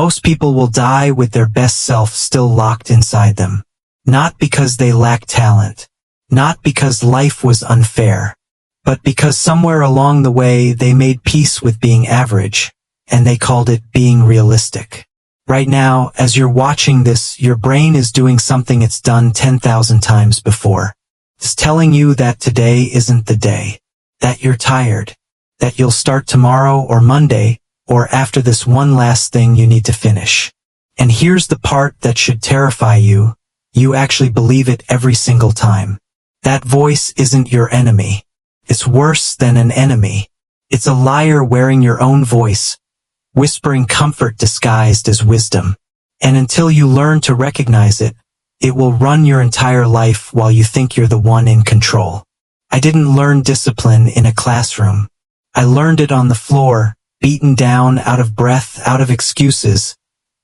Most people will die with their best self still locked inside them. Not because they lack talent. Not because life was unfair. But because somewhere along the way they made peace with being average, and they called it being realistic. Right now, as you're watching this, your brain is doing something it's done 10,000 times before. It's telling you that today isn't the day. That you're tired. That you'll start tomorrow or Monday, or after this one last thing you need to finish. And here's the part that should terrify you. You actually believe it every single time. That voice isn't your enemy. It's worse than an enemy. It's a liar wearing your own voice, whispering comfort disguised as wisdom. And until you learn to recognize it, it will run your entire life while you think you're the one in control. I didn't learn discipline in a classroom. I learned it on the floor, beaten down, out of breath, out of excuses,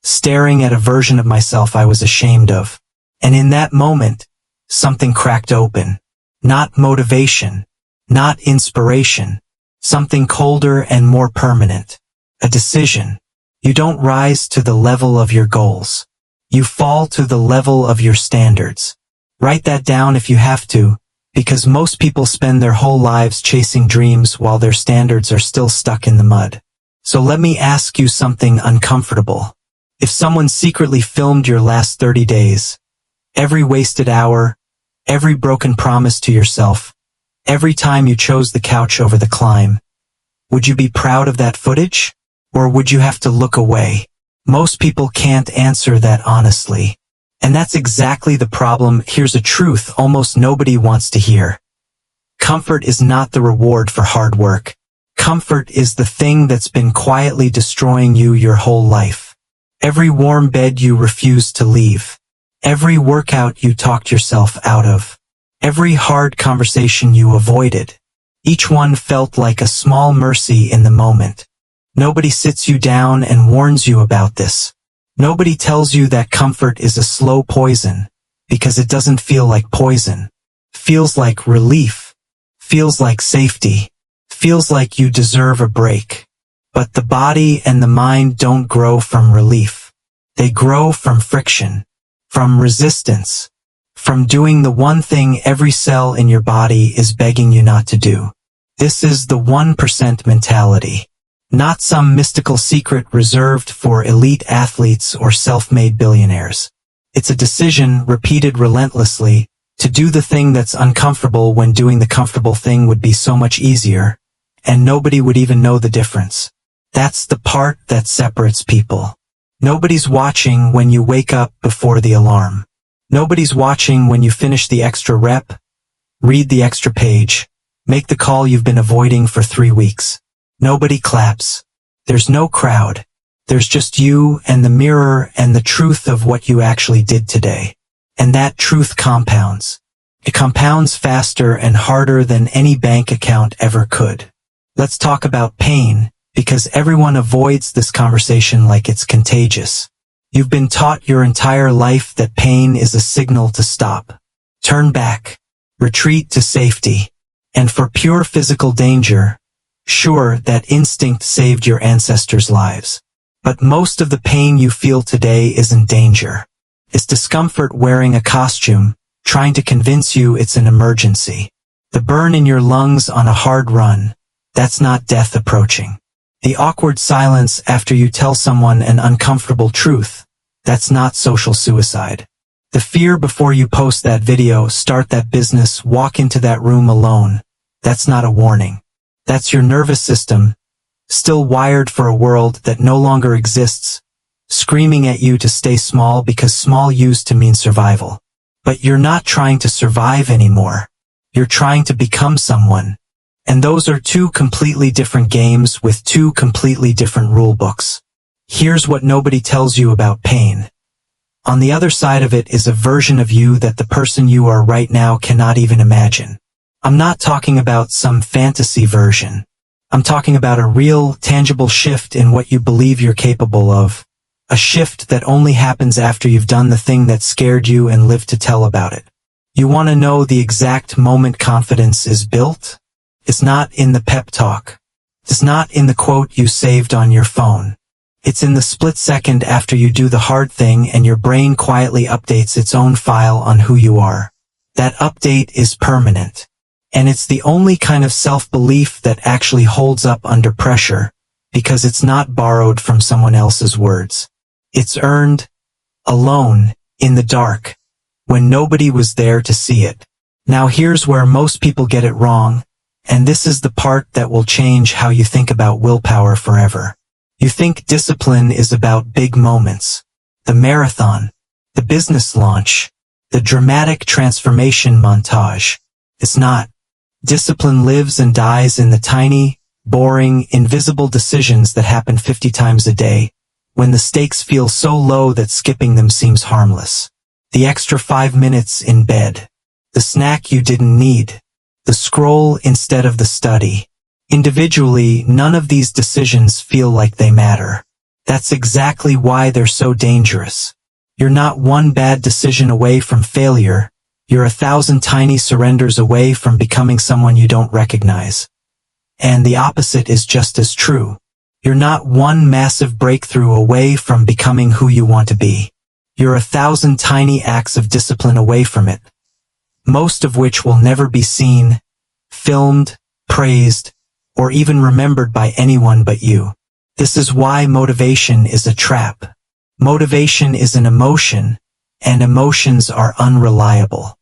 staring at a version of myself I was ashamed of. And in that moment, something cracked open. Not motivation, not inspiration, something colder and more permanent. A decision. You don't rise to the level of your goals. You fall to the level of your standards. Write that down if you have to, because most people spend their whole lives chasing dreams while their standards are still stuck in the mud. So let me ask you something uncomfortable. If someone secretly filmed your last 30 days, every wasted hour, every broken promise to yourself, every time you chose the couch over the climb, would you be proud of that footage? Or would you have to look away? Most people can't answer that honestly. And that's exactly the problem. Here's a truth almost nobody wants to hear. Comfort is not the reward for hard work. Comfort is the thing that's been quietly destroying you your whole life. Every warm bed you refused to leave. Every workout you talked yourself out of. Every hard conversation you avoided. Each one felt like a small mercy in the moment. Nobody sits you down and warns you about this. Nobody tells you that comfort is a slow poison, because it doesn't feel like poison. Feels like relief. Feels like safety. Feels like you deserve a break. But the body and the mind don't grow from relief. They grow from friction, from resistance, from doing the one thing every cell in your body is begging you not to do. This is the 1% mentality. Not some mystical secret reserved for elite athletes or self-made billionaires. It's a decision repeated relentlessly to do the thing that's uncomfortable when doing the comfortable thing would be so much easier, and nobody would even know the difference. That's the part that separates people. Nobody's watching when you wake up before the alarm. Nobody's watching when you finish the extra rep, read the extra page, make the call you've been avoiding for 3 weeks. Nobody claps. There's no crowd. There's just you and the mirror and the truth of what you actually did today. And that truth compounds. It compounds faster and harder than any bank account ever could. Let's talk about pain, because everyone avoids this conversation like it's contagious. You've been taught your entire life that pain is a signal to stop. Turn back. Retreat to safety. And for pure physical danger, sure, that instinct saved your ancestors' lives. But most of the pain you feel today isn't danger. It's discomfort wearing a costume, trying to convince you it's an emergency. The burn in your lungs on a hard run, that's not death approaching. The awkward silence after you tell someone an uncomfortable truth, that's not social suicide. The fear before you post that video, start that business, walk into that room alone, that's not a warning. That's your nervous system, still wired for a world that no longer exists, screaming at you to stay small because small used to mean survival. But you're not trying to survive anymore. You're trying to become someone. And those are two completely different games with two completely different rule books. Here's what nobody tells you about pain. On the other side of it is a version of you that the person you are right now cannot even imagine. I'm not talking about some fantasy version. I'm talking about a real, tangible shift in what you believe you're capable of. A shift that only happens after you've done the thing that scared you and lived to tell about it. You want to know the exact moment confidence is built? It's not in the pep talk. It's not in the quote you saved on your phone. It's in the split second after you do the hard thing and your brain quietly updates its own file on who you are. That update is permanent. And it's the only kind of self-belief that actually holds up under pressure, because it's not borrowed from someone else's words. It's earned, alone, in the dark, when nobody was there to see it. Now here's where most people get it wrong, and this is the part that will change how you think about willpower forever. You think discipline is about big moments, the marathon, the business launch, the dramatic transformation montage. It's not. Discipline lives and dies in the tiny, boring, invisible decisions that happen 50 times a day, when the stakes feel so low that skipping them seems harmless. The extra 5 minutes in bed. The snack you didn't need. The scroll instead of the study. Individually, none of these decisions feel like they matter. That's exactly why they're so dangerous. You're not one bad decision away from failure. You're 1,000 tiny surrenders away from becoming someone you don't recognize. And the opposite is just as true. You're not one massive breakthrough away from becoming who you want to be. You're 1,000 tiny acts of discipline away from it, most of which will never be seen, filmed, praised, or even remembered by anyone but you. This is why motivation is a trap. Motivation is an emotion, and emotions are unreliable.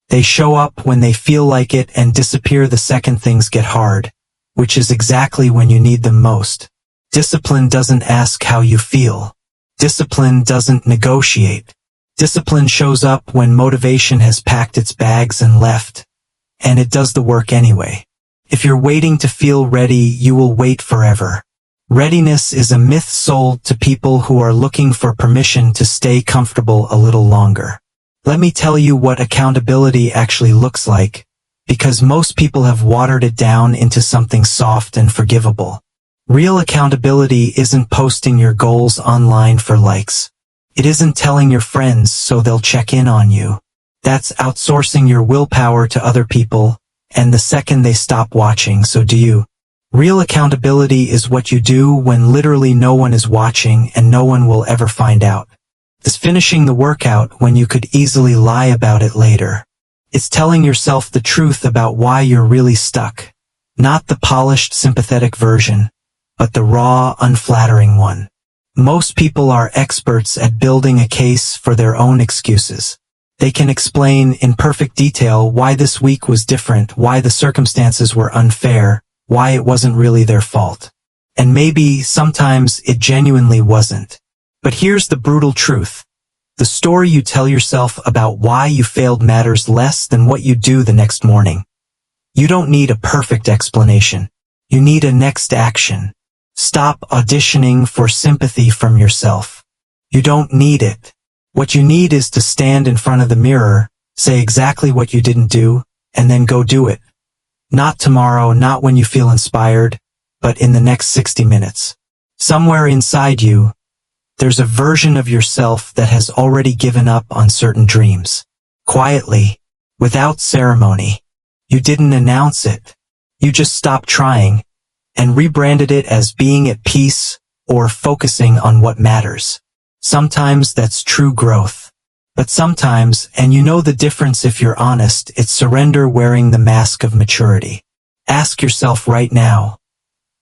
They show up when they feel like it and disappear the second things get hard, which is exactly when you need them most. Discipline doesn't ask how you feel. Discipline doesn't negotiate. Discipline shows up when motivation has packed its bags and left, and it does the work anyway. If you're waiting to feel ready, you will wait forever. Readiness is a myth sold to people who are looking for permission to stay comfortable a little longer. Let me tell you what accountability actually looks like, because most people have watered it down into something soft and forgivable. Real accountability isn't posting your goals online for likes. It isn't telling your friends so they'll check in on you. That's outsourcing your willpower to other people, and the second they stop watching, so do you. Real accountability is what you do when literally no one is watching and no one will ever find out. It's finishing the workout when you could easily lie about it later. It's telling yourself the truth about why you're really stuck. Not the polished, sympathetic version, but the raw, unflattering one. Most people are experts at building a case for their own excuses. They can explain in perfect detail why this week was different, why the circumstances were unfair, why it wasn't really their fault. And maybe, sometimes, it genuinely wasn't. But here's the brutal truth. The story you tell yourself about why you failed matters less than what you do the next morning. You don't need a perfect explanation. You need a next action. Stop auditioning for sympathy from yourself. You don't need it. What you need is to stand in front of the mirror, say exactly what you didn't do, and then go do it. Not tomorrow, not when you feel inspired, but in the next 60 minutes. Somewhere inside you, there's a version of yourself that has already given up on certain dreams. Quietly, without ceremony. You didn't announce it. You just stopped trying, and rebranded it as being at peace or focusing on what matters. Sometimes that's true growth. But sometimes, and you know the difference if you're honest, it's surrender wearing the mask of maturity. Ask yourself right now,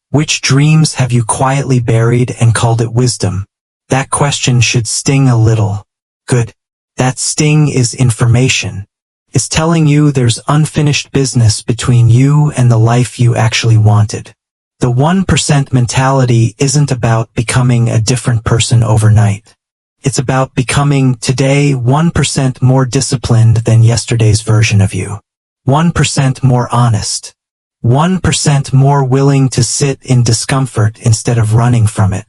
which dreams have you quietly buried and called it wisdom? That question should sting a little. Good. That sting is information. It's telling you there's unfinished business between you and the life you actually wanted. The 1% mentality isn't about becoming a different person overnight. It's about becoming today 1% more disciplined than yesterday's version of you. 1% more honest. 1% more willing to sit in discomfort instead of running from it.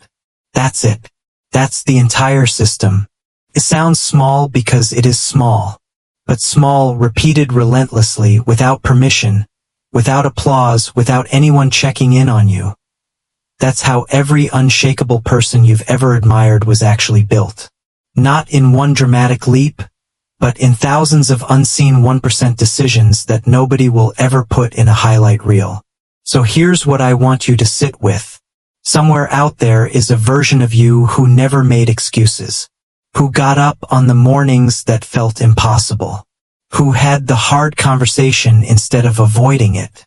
That's it. That's the entire system. It sounds small because it is small. But small, repeated relentlessly, without permission, without applause, without anyone checking in on you. That's how every unshakable person you've ever admired was actually built. Not in one dramatic leap, but in thousands of unseen 1% decisions that nobody will ever put in a highlight reel. So here's what I want you to sit with. Somewhere out there is a version of you who never made excuses, who got up on the mornings that felt impossible, who had the hard conversation instead of avoiding it,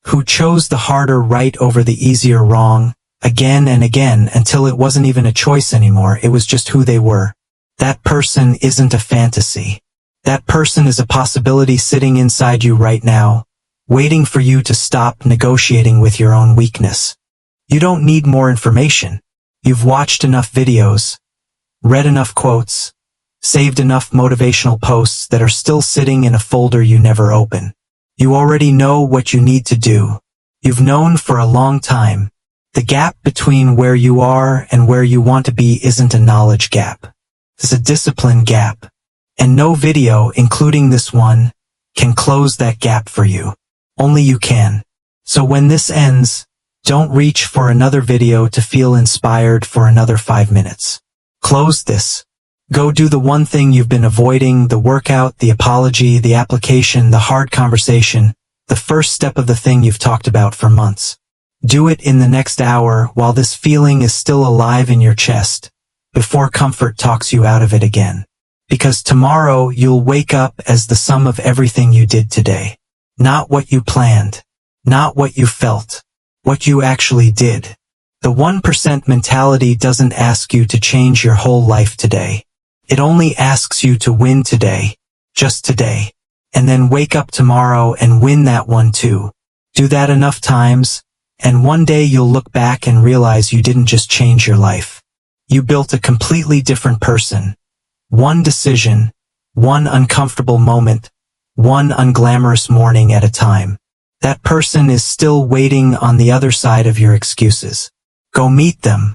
who chose the harder right over the easier wrong, again and again until it wasn't even a choice anymore, it was just who they were. That person isn't a fantasy. That person is a possibility sitting inside you right now, waiting for you to stop negotiating with your own weakness. You don't need more information. You've watched enough videos, read enough quotes, saved enough motivational posts that are still sitting in a folder you never open. You already know what you need to do. You've known for a long time. The gap between where you are and where you want to be isn't a knowledge gap. It's a discipline gap. And no video, including this one, can close that gap for you. Only you can. So when this ends, don't reach for another video to feel inspired for another 5 minutes. Close this. Go do the one thing you've been avoiding, the workout, the apology, the application, the hard conversation, the first step of the thing you've talked about for months. Do it in the next hour while this feeling is still alive in your chest, before comfort talks you out of it again. Because tomorrow you'll wake up as the sum of everything you did today. Not what you planned. Not what you felt. What you actually did. The 1% mentality doesn't ask you to change your whole life today. It only asks you to win today. Just today. And then wake up tomorrow and win that one too. Do that enough times, and one day you'll look back and realize you didn't just change your life. You built a completely different person. One decision, one uncomfortable moment, one unglamorous morning at a time. That person is still waiting on the other side of your excuses. Go meet them.